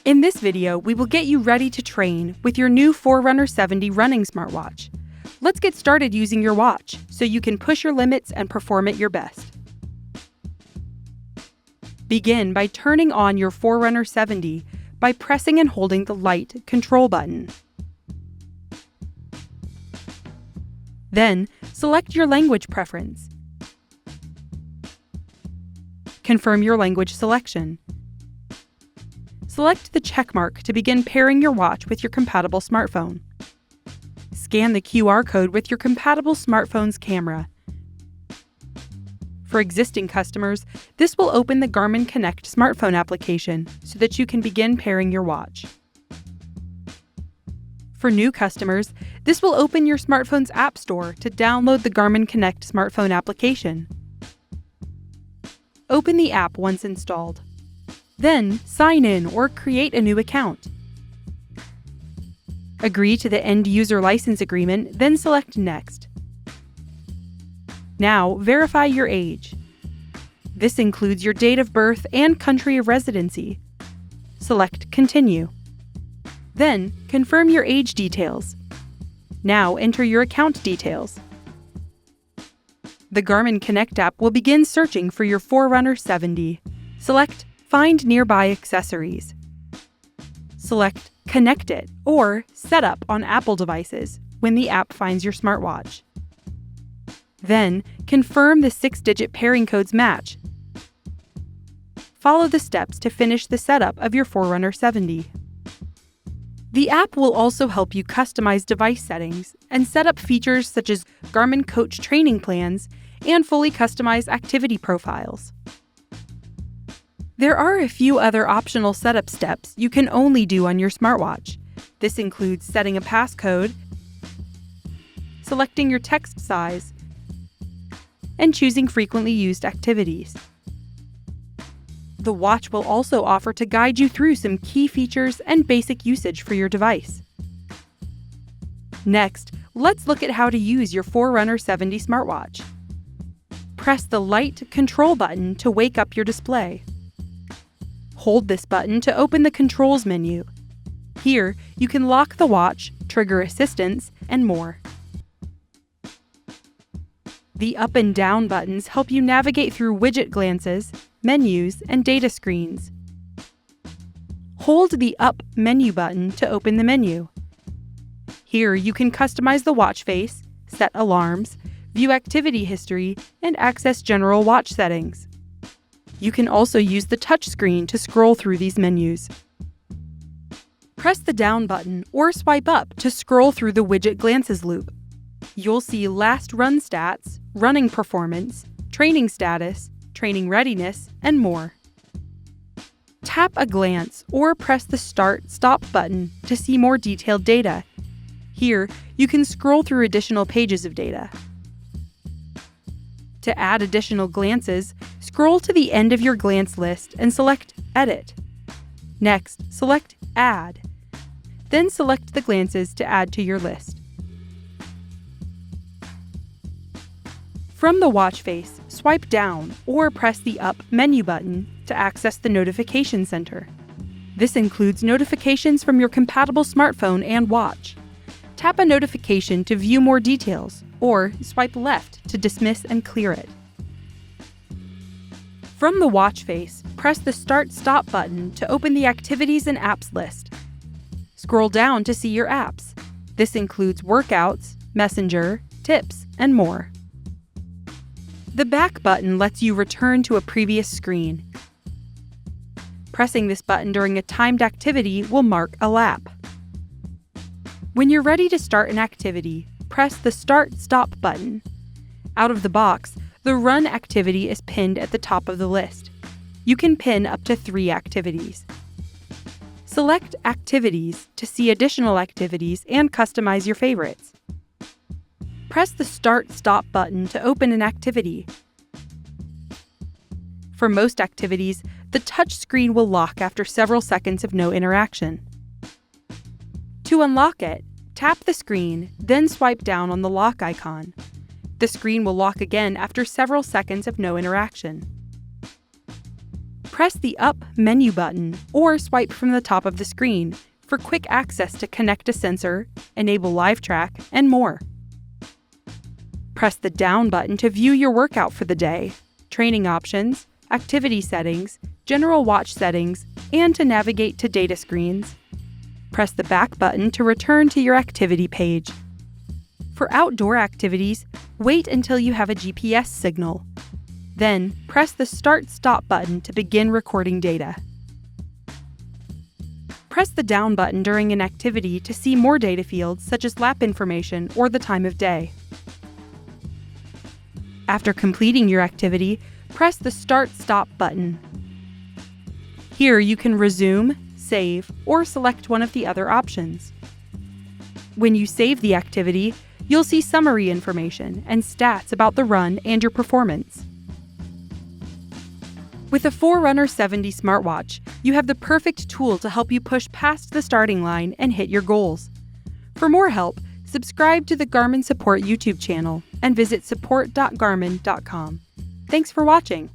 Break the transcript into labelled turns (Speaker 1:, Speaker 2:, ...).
Speaker 1: In this video, we will get you ready to train with your new Forerunner 70 running smartwatch. Let's get started using your watch so you can push your limits and perform at your best. Begin by turning on your Forerunner 70 by pressing and holding the light control button. Then, select your language preference. Confirm your language selection. Select the checkmark to begin pairing your watch with your compatible smartphone. Scan the QR code with your compatible smartphone's camera. For existing customers, this will open the Garmin Connect smartphone application so that you can begin pairing your watch. For new customers, this will open your smartphone's app store to download the Garmin Connect smartphone application. Open the app once installed. Then, sign in or create a new account. Agree to the end-user license agreement, then select Next. Now, verify your age. This includes your date of birth and country of residency. Select Continue. Then, confirm your age details. Now, enter your account details. The Garmin Connect app will begin searching for your Forerunner 70. Select Find Nearby Accessories. Select Connect It or Set Up on Apple devices when the app finds your smartwatch. Then, confirm the 6-digit pairing codes match. Follow the steps to finish the setup of your Forerunner 70. The app will also help you customize device settings and set up features such as Garmin Coach training plans and fully customized activity profiles. There are a few other optional setup steps you can only do on your smartwatch. This includes setting a passcode, selecting your text size, and choosing frequently used activities. The watch will also offer to guide you through some key features and basic usage for your device. Next, let's look at how to use your Forerunner 70 smartwatch. Press the light control button to wake up your display. Hold this button to open the Controls menu. Here, you can lock the watch, trigger assistance, and more. The up and down buttons help you navigate through widget glances, menus, and data screens. Hold the up menu button to open the menu. Here, you can customize the watch face, set alarms, view activity history, and access general watch settings. You can also use the touchscreen to scroll through these menus. Press the down button or swipe up to scroll through the widget glances loop. You'll see last run stats, running performance, training status, training readiness, and more. Tap a glance or press the Start/Stop button to see more detailed data. Here, you can scroll through additional pages of data. To add additional glances, scroll to the end of your glance list and select Edit. Next, select Add. Then select the glances to add to your list. From the watch face, swipe down or press the up menu button to access the Notification Center. This includes notifications from your compatible smartphone and watch. Tap a notification to view more details, or swipe left to dismiss and clear it. From the watch face, press the Start/Stop button to open the Activities and Apps list. Scroll down to see your apps. This includes workouts, Messenger, tips, and more. The back button lets you return to a previous screen. Pressing this button during a timed activity will mark a lap. When you're ready to start an activity, press the Start/Stop button. Out of the box, the Run activity is pinned at the top of the list. You can pin up to 3 activities. Select Activities to see additional activities and customize your favorites. Press the Start/Stop button to open an activity. For most activities, the touch screen will lock after several seconds of no interaction. To unlock it, tap the screen, then swipe down on the lock icon. The screen will lock again after several seconds of no interaction. Press the Up menu button or swipe from the top of the screen for quick access to connect a sensor, enable live track, and more. Press the Down button to view your workout for the day, training options, activity settings, general watch settings, and to navigate to data screens. Press the Back button to return to your activity page. For outdoor activities, wait until you have a GPS signal. Then, press the Start/Stop button to begin recording data. Press the Down button during an activity to see more data fields such as lap information or the time of day. After completing your activity, press the Start/Stop button. Here you can resume, save, or select one of the other options. When you save the activity, you'll see summary information and stats about the run and your performance. With a Forerunner 70 smartwatch, you have the perfect tool to help you push past the starting line and hit your goals. For more help, subscribe to the Garmin Support YouTube channel and visit support.garmin.com. Thanks for watching.